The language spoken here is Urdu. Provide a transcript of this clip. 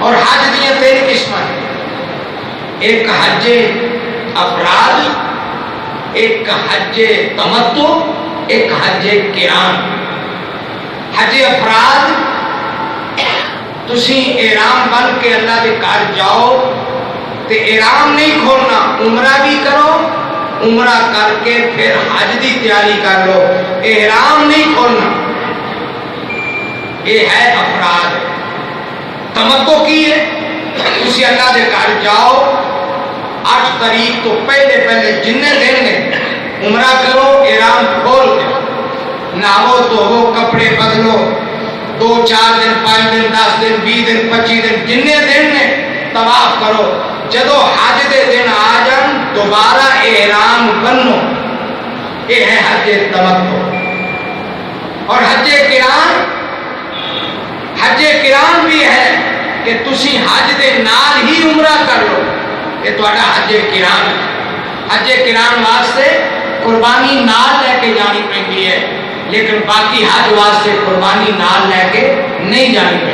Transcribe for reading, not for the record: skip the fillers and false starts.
اور حج دیا تین قسم ہیں، ایک حج افراد، ایک حج تمتع، ایک حج قران۔ حج افراد تسی احرام بن کے اللہ دے گھر جاؤ تے احرام نہیں کھولنا، عمرہ بھی کرو، عمرہ کر کے پھر حج دی تیاری کر لو، احرام نہیں کھولنا۔ یہ ہے افراد۔ تمتع کی ہے، تسی اللہ دے گھر جاؤ 8 تاریخ تو پہلے جننے دن نے عمرہ کرو، احرام کھول کے نہاؤ دھوو، کپڑے بدلو، 2 4 دن 5 دن 10 دن 20 دن 25 دن جننے دن نے طواف کرو، جدو حج دے دن آ جان دوبارہ احرام بنو۔ یہ ہے حج تمتع۔ اور حج قران بھی ہے کہ تسی حج دے نال ہی عمرہ کر لو، یہ تہاڈا حج قران ہے۔ حج قران واسطے قربانی نال لے کے جانی پہنتی ہے، لیکن باقی حج واسطے قربانی نال لے کے نہیں جانی پہنتی۔